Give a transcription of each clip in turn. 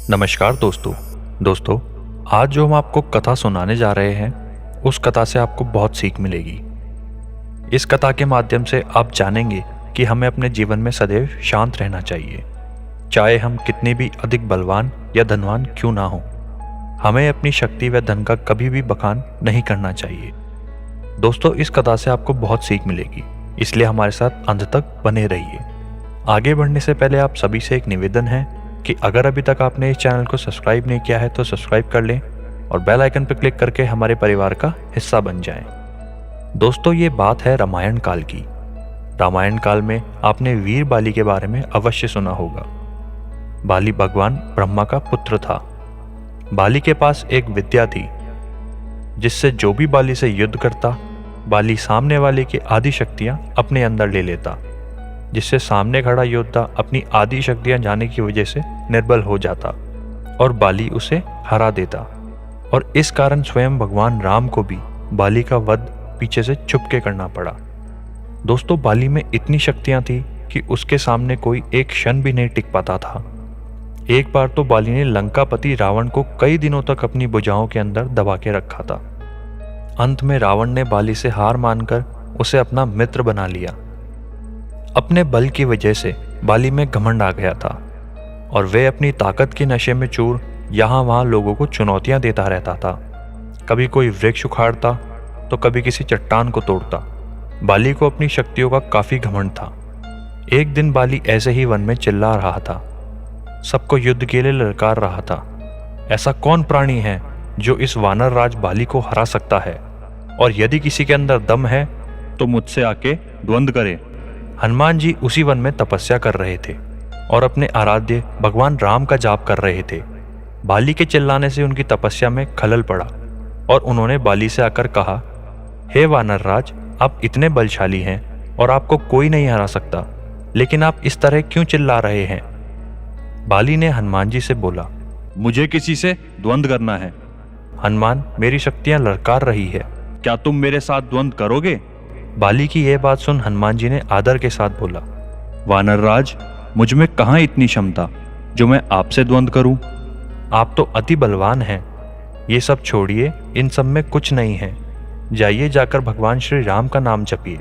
नमस्कार दोस्तों, आज जो हम आपको कथा सुनाने जा रहे हैं उस कथा से आपको बहुत सीख मिलेगी। इस कथा के माध्यम से आप जानेंगे कि हमें अपने जीवन में सदैव शांत रहना चाहिए, चाहे हम कितने भी अधिक बलवान या धनवान क्यों ना हो। हमें अपनी शक्ति व धन का कभी भी बखान नहीं करना चाहिए। दोस्तों, इस कथा से आपको बहुत सीख मिलेगी, इसलिए हमारे साथ अंत तक बने रहिए। आगे बढ़ने से पहले आप सभी से एक निवेदन है कि अगर अभी तक आपने इस चैनल को सब्सक्राइब नहीं किया है तो सब्सक्राइब कर लें और बेल आइकन पर क्लिक करके हमारे परिवार का हिस्सा बन जाएं। दोस्तों, ये बात है रामायण काल की। रामायण काल में आपने वीर बाली के बारे में अवश्य सुना होगा। बाली भगवान ब्रह्मा का पुत्र था। बाली के पास एक विद्या थी जिससे जो भी बाली से युद्ध करता, बाली सामने वाले की आदि शक्तियां अपने अंदर ले लेता, जिससे सामने खड़ा योद्धा अपनी आदि शक्तियां जाने की वजह से निर्बल हो जाता और बाली उसे हरा देता। और इस कारण स्वयं भगवान राम को भी बाली का वध पीछे से छुप के करना पड़ा। दोस्तों, बाली में इतनी शक्तियां थी कि उसके सामने कोई एक क्षण भी नहीं टिक पाता था। एक बार तो बाली ने लंकापति रावण को कई दिनों तक अपनी भुजाओं के अंदर दबा के रखा था। अंत में रावण ने बाली से हार मानकर उसे अपना मित्र बना लिया। अपने बल की वजह से बाली में घमंड आ गया था और वह अपनी ताकत के नशे में चूर यहाँ वहाँ लोगों को चुनौतियाँ देता रहता था। कभी कोई वृक्ष उखाड़ता तो कभी किसी चट्टान को तोड़ता। बाली को अपनी शक्तियों का काफी घमंड था। एक दिन बाली ऐसे ही वन में चिल्ला रहा था, सबको युद्ध के लिए ललकार रहा था। ऐसा कौन प्राणी है जो इस वानर राज बाली को हरा सकता है, और यदि किसी के अंदर दम है तो मुझसे आके द्वंद्व करे। हनुमान जी उसी वन में तपस्या कर रहे थे और अपने आराध्य भगवान राम का जाप कर रहे थे। बाली के चिल्लाने से उनकी तपस्या में खलल पड़ा और उन्होंने बाली से आकर कहा, हे वानर राज, आप इतने बलशाली हैं और आपको कोई नहीं हरा सकता, लेकिन आप इस तरह क्यों चिल्ला रहे हैं? बाली ने हनुमान जी से बोला, मुझे किसी से द्वंद्व करना है। हनुमान, मेरी शक्तियां ललकार रही है, क्या तुम मेरे साथ द्वंद्व करोगे? बाली की यह बात सुन हनुमान जी ने आदर के साथ बोला, वानर राज, मुझ में कहाँ इतनी क्षमता जो मैं आपसे द्वंद्व करूं? आप तो अति बलवान हैं। ये सब छोड़िए, इन सब में कुछ नहीं है। जाइए, जाकर भगवान श्री राम का नाम जपिए।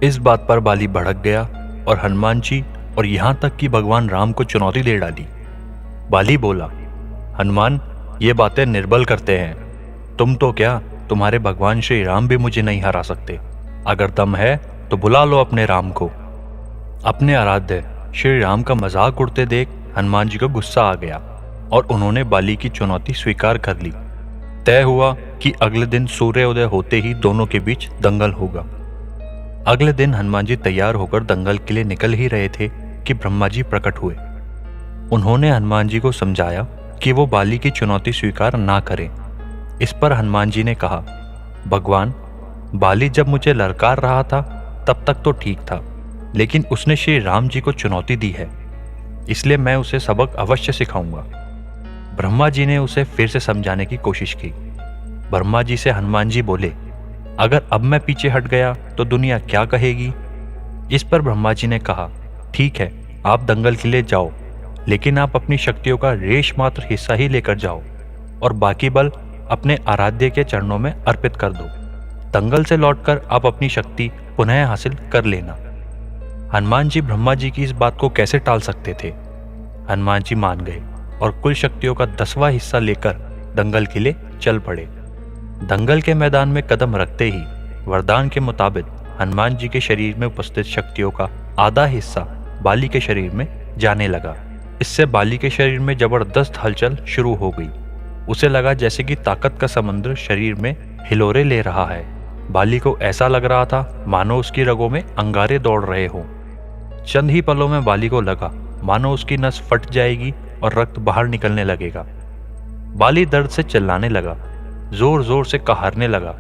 इस बात पर बाली भड़क गया और हनुमान जी और यहाँ तक कि भगवान राम को चुनौती दे डाली। बाली बोला, हनुमान, ये बातें निर्बल करते हैं। तुम तो क्या, तुम्हारे भगवान श्री राम भी मुझे नहीं हरा सकते। अगर दम है तो बुला लो अपने राम को। अपने आराध्य श्री राम का मजाक उड़ते देख हनुमान जी को गुस्सा आ गया और उन्होंने बाली की चुनौती स्वीकार कर ली। तय हुआ कि अगले दिन सूर्योदय होते ही दोनों के बीच दंगल होगा। अगले दिन हनुमान जी तैयार होकर दंगल के लिए निकल ही रहे थे कि ब्रह्मा जी प्रकट हुए। उन्होंने हनुमान जी को समझाया कि वो बाली की चुनौती स्वीकार ना करें। इस पर हनुमान जी ने कहा, भगवान, बाली जब मुझे ललकार रहा था तब तक तो ठीक था, लेकिन उसने श्री राम जी को चुनौती दी है, इसलिए मैं उसे सबक अवश्य सिखाऊंगा। ब्रह्मा जी ने उसे फिर से समझाने की कोशिश की। ब्रह्मा जी से हनुमान जी बोले, अगर अब मैं पीछे हट गया तो दुनिया क्या कहेगी? इस पर ब्रह्मा जी ने कहा, ठीक है, आप दंगल के लिए जाओ, लेकिन आप अपनी शक्तियों का रेश मात्र हिस्सा ही लेकर जाओ और बाकी बल अपने आराध्य के चरणों में अर्पित कर दो। दंगल से लौटकर आप अपनी शक्ति पुनः हासिल कर लेना। हनुमान जी ब्रह्मा जी की इस बात को कैसे टाल सकते थे? हनुमान जी मान गए और कुल शक्तियों का 10वां हिस्सा लेकर दंगल के लिए चल पड़े। दंगल के मैदान में कदम रखते ही वरदान के मुताबिक हनुमान जी के शरीर में उपस्थित शक्तियों का आधा हिस्सा बाली के शरीर में जाने लगा। इससे बाली के शरीर में जबरदस्त हलचल शुरू हो गई। उसे लगा जैसे कि ताकत का समुद्र शरीर में हिलोरे ले रहा है। बाली को ऐसा लग रहा था मानो उसकी रगों में अंगारे दौड़ रहे हों। चंद ही पलों में बाली को लगा मानो उसकी नस फट जाएगी और रक्त बाहर निकलने लगेगा। बाली दर्द से चिल्लाने लगा, जोर जोर से कहारने लगा।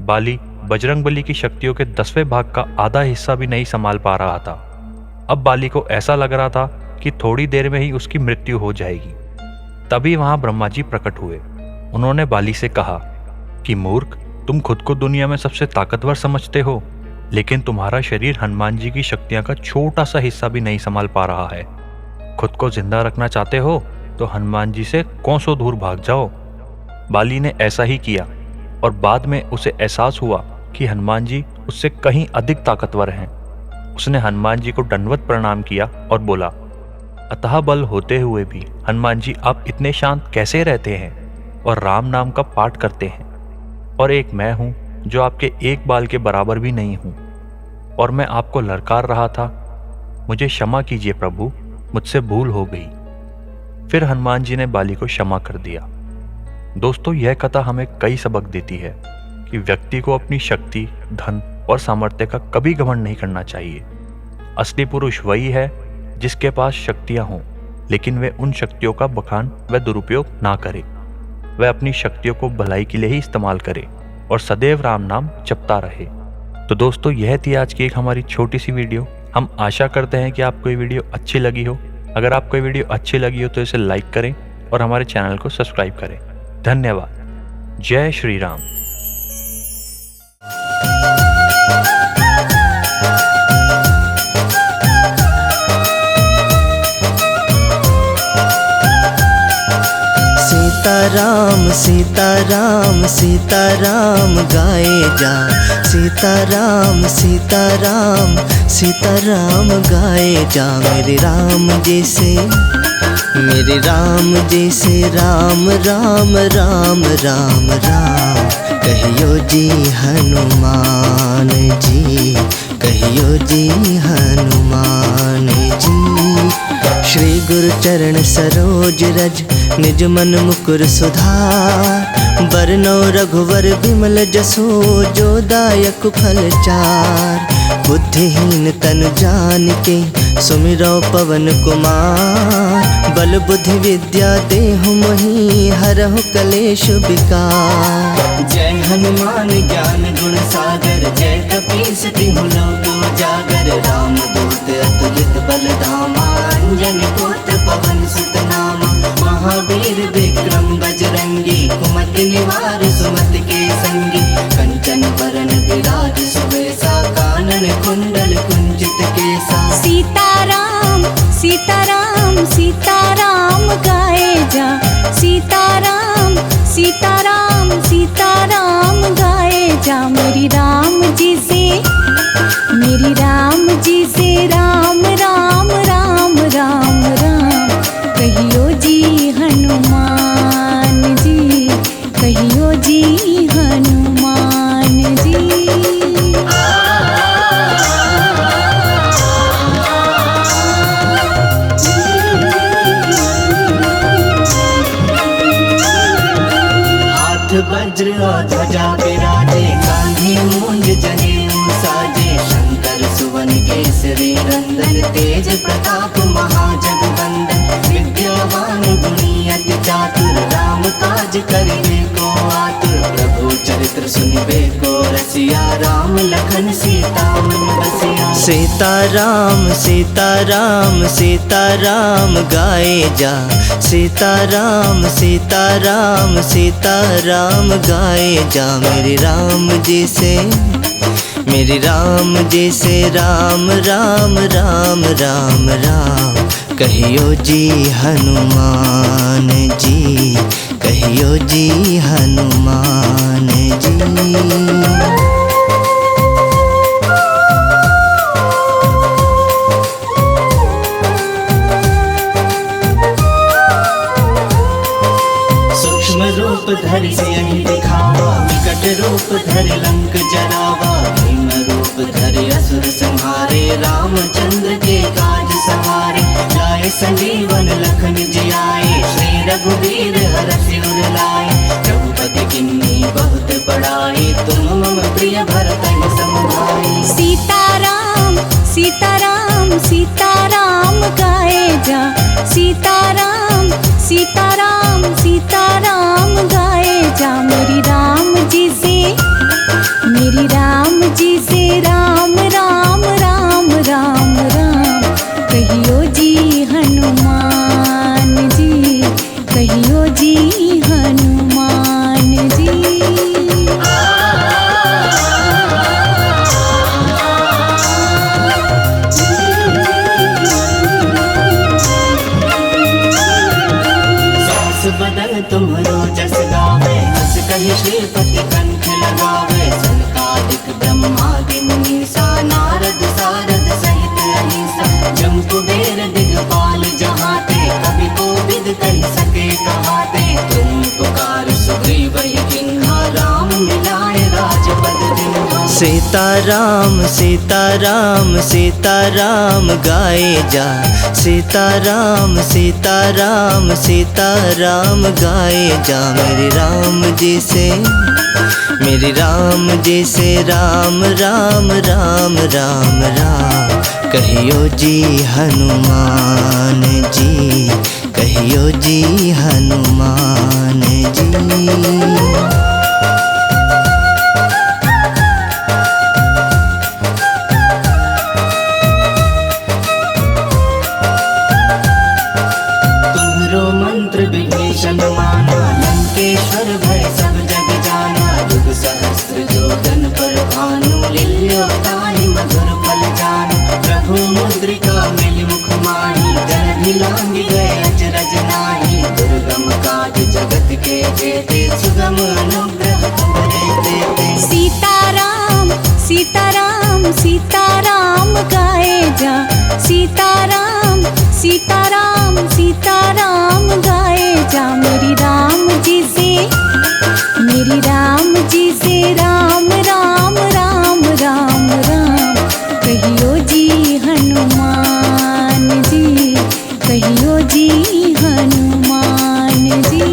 बाली बजरंगबली की शक्तियों के 10वें भाग का आधा हिस्सा भी नहीं संभाल पा रहा था। अब बाली को ऐसा लग रहा था कि थोड़ी देर में ही उसकी मृत्यु हो जाएगी। तभी वहां ब्रह्मा जी प्रकट हुए। उन्होंने बाली से कहा कि मूर्ख, तुम खुद को दुनिया में सबसे ताकतवर समझते हो, लेकिन तुम्हारा शरीर हनुमान जी की शक्तियां का छोटा सा हिस्सा भी नहीं संभाल पा रहा है। खुद को जिंदा रखना चाहते हो तो हनुमान जी से कोसों दूर भाग जाओ। बाली ने ऐसा ही किया और बाद में उसे एहसास हुआ कि हनुमान जी उससे कहीं अधिक ताकतवर हैं। उसने हनुमान जी को दंडवत प्रणाम किया और बोला, अतः बल होते हुए भी हनुमान जी आप इतने शांत कैसे रहते हैं और राम नाम का पाठ करते हैं? और एक मैं हूं जो आपके एक बाल के बराबर भी नहीं हूं और मैं आपको ललकार रहा था। मुझे क्षमा कीजिए प्रभु, मुझसे भूल हो गई। फिर हनुमान जी ने बाली को क्षमा कर दिया। दोस्तों, यह कथा हमें कई सबक देती है कि व्यक्ति को अपनी शक्ति, धन और सामर्थ्य का कभी घमंड नहीं करना चाहिए। असली पुरुष वही है जिसके पास शक्तियां हों, लेकिन वे उन शक्तियों का बखान व दुरुपयोग ना करे। वह अपनी शक्तियों को भलाई के लिए ही इस्तेमाल करे और सदैव राम नाम जपता रहे। तो दोस्तों, यह थी आज की एक हमारी छोटी सी वीडियो। हम आशा करते हैं कि आपको ये वीडियो अच्छी लगी हो। अगर आपको ये वीडियो अच्छी लगी हो तो इसे लाइक करें और हमारे चैनल को सब्सक्राइब करें। धन्यवाद। जय श्री राम। सीताराम सीताराम सीताराम गाए जा, सीताराम सीताराम सीताराम गाए जा। मेरे राम जैसे राम राम राम राम राम। कहियो जी हनुमान जी, कहियो जी हनुमान जी। श्री गुरु चरण सरोज रज, निज मन मुकुर सुधार। बरनौ रघुवर बिमल जसो, जो दायक फल चार। बुद्धिहीन तन जानिके, सुमिरौ पवन कुमार। बल बुद्धि विद्या देहु मोहि, हरहु कलेश विकार। जय हनुमान ज्ञान गुण सागर, जय कपीस तिहुँ लोक उजागर। राम दूत अतुलित बल धामा, अंजनी पुत्र पवन सुत नामा। महावीर विक्रम बजरंगी, कुमति निवार सुमति के संगी। कंचन बरन विराज सुबेसा, कानन कुंडल कुंजित केसा। सीताराम सीताराम सीताराम गाए जा, सीताराम सीताराम सीताराम गाए जा। मेरी राम जी से राम राम राम राम राम। कहियो जी हनुमान जी, कहियो जी हनुमान जी। वज्र और ध्वजा विराजे, कान्धे मूंज जनेऊ साजे। शंकर सुवन केसरी नंदन, तेज प्रताप महाजगवंदन। विद्यावान गुणी अति चातुर, राम काज करिबे को आतुर। प्रभु चरित्र सुनिबे को रसिया, राम लखन सीता मन बसिया। सीताराम सीताराम सीताराम गाए जा, सीताराम सीताराम सीताराम गाए जा। मेरे राम जी से राम राम राम राम राम। कहियो जी हनुमान जी, कहियो जी हनुमान जी। रूप धरि सियहि दिखावा, विकट रूप धरि लंक जरावा। भीम रूप धरि असुर संहारे, रामचंद्र के काज सवारे। लाए संजीवन लखन जियाए, श्री रघुवीर हरषि उर लाए। रघुपति किन्नी बहुत बड़ाई, तुम मम प्रिय भरतन सम भाई। सीताराम सीताराम सीताराम गाए जा, सीताराम सीताराम सीताराम गाए जा। मेरी राम जी से राम राम राम राम राम। कहियो जी हनुमान कहि श्रीपति कंठ लगावे, सनकादिक ब्रह्मादि मुनीसा, नारद सारद सहित अहिसा। जम कुबेर दिगपाल जहाते, कवि कोविद कहि सके कहाते। तुम पुकार सुग्रीव ही किन्हा, राम मिलाए राजपद दिन्हा। सीताराम सीताराम सीताराम गाए जा, सीताराम सीताराम सीताराम गाए जा। मेरे राम जी से राम राम राम राम राम कहियो जी हनुमान जी, कहियो जी हनुमान जी। मंत्र विभीषण माना, लंकेश्वर भय सब जग जाना। युग सहस्त्र जोधन पर भानु, लील्योताहि मधुर फल जानु। प्रभु मुद्रिका मिलि मुख माहि, जलधि लांघि गए अचरज नाहि। दुर्गम काज जगत के जेते, सुगम अनुग्रह तुमरे तेते। सीताराम सीताराम सीताराम गाए जा, सीताराम सीताराम सीताराम गाए जा। मेरी राम जी से राम राम राम राम राम कहियो जी हनुमान जी, कहियो जी हनुमान जी।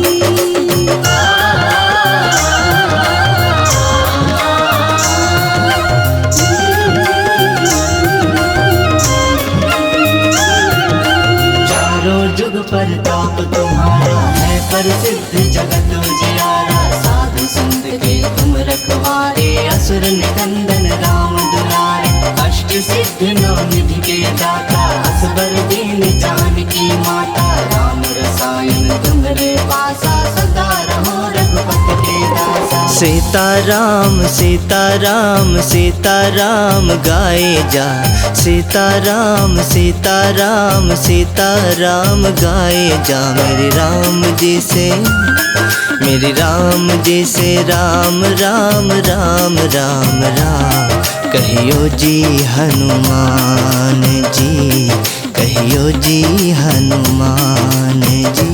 जुग परताप तुम्हारा है, प्रसिद्ध जगत उजियारा। साधु संत के तुम रखवारे, असुर निकंदन राम दुलारे। अष्ट सिद्धि नौ निधि के दाता, असबर दीन जानकी माता। राम रसायन तुम्हारे पासा, सदा रहो रघुपति के दासा। सीताराम सीताराम सीताराम गाए जा, सीताराम सीताराम सीताराम गाए जा। मेरे राम जी से राम राम राम राम राम कहियो जी हनुमान जी, कहियो जी हनुमान जी।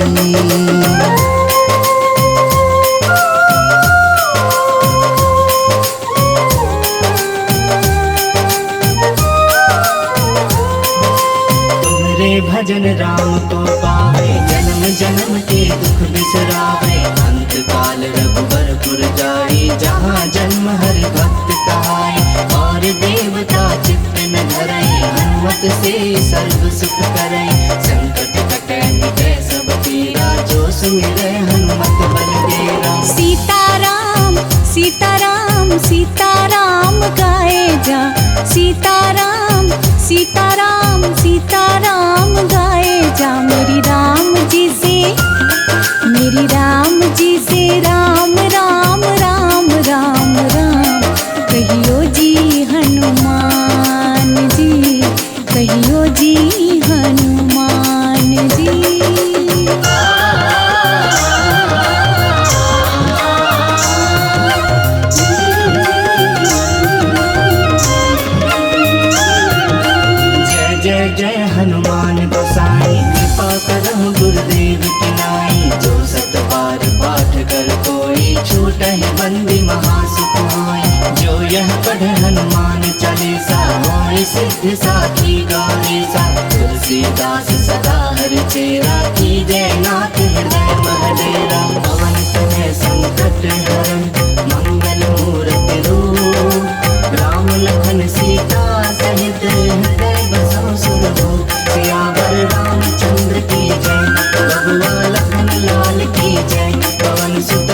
भजन राम को पावे, जन्म जन्म के दुख बिसरावे। अंत काल रघुबरपुर जाई, जहाँ जन्म हरि भक्त कहाई। और देवता चित्त न धरई, हनुमत से सर्व सुख करई। संकट कटे मिटे सब पीरा, जो सुमिरै हनुमत बलबीरा। सीताराम सीताराम सीताराम गाए जा, सीताराम सीताराम सीताराम गाए जा। मेरी राम जी से राम राम राम राम राम कहियो जी हनुमान जी, कहियो जी हनुमान जी। जय हनुमान गोसाई, कृपा करहु गुरुदेव की नाई। जो सत बार पाठ कर कोई, छूटहि बंदी महासुख होई। जो यह पढ़े हनुमान चालीसा, होय सिद्धि साखी गौरीसा। तुलसीदास सदा हरिचेरा, कीजय नाथ हृदय महडेरा। पवन तनय संकट हरन, मंगल मूरति रूप। राम लखन सीता सहित, हृदय बसहु सुरभूप। सियावर रामचंद्र की जय, बबुआ लखन लाल की जय। पवन सुत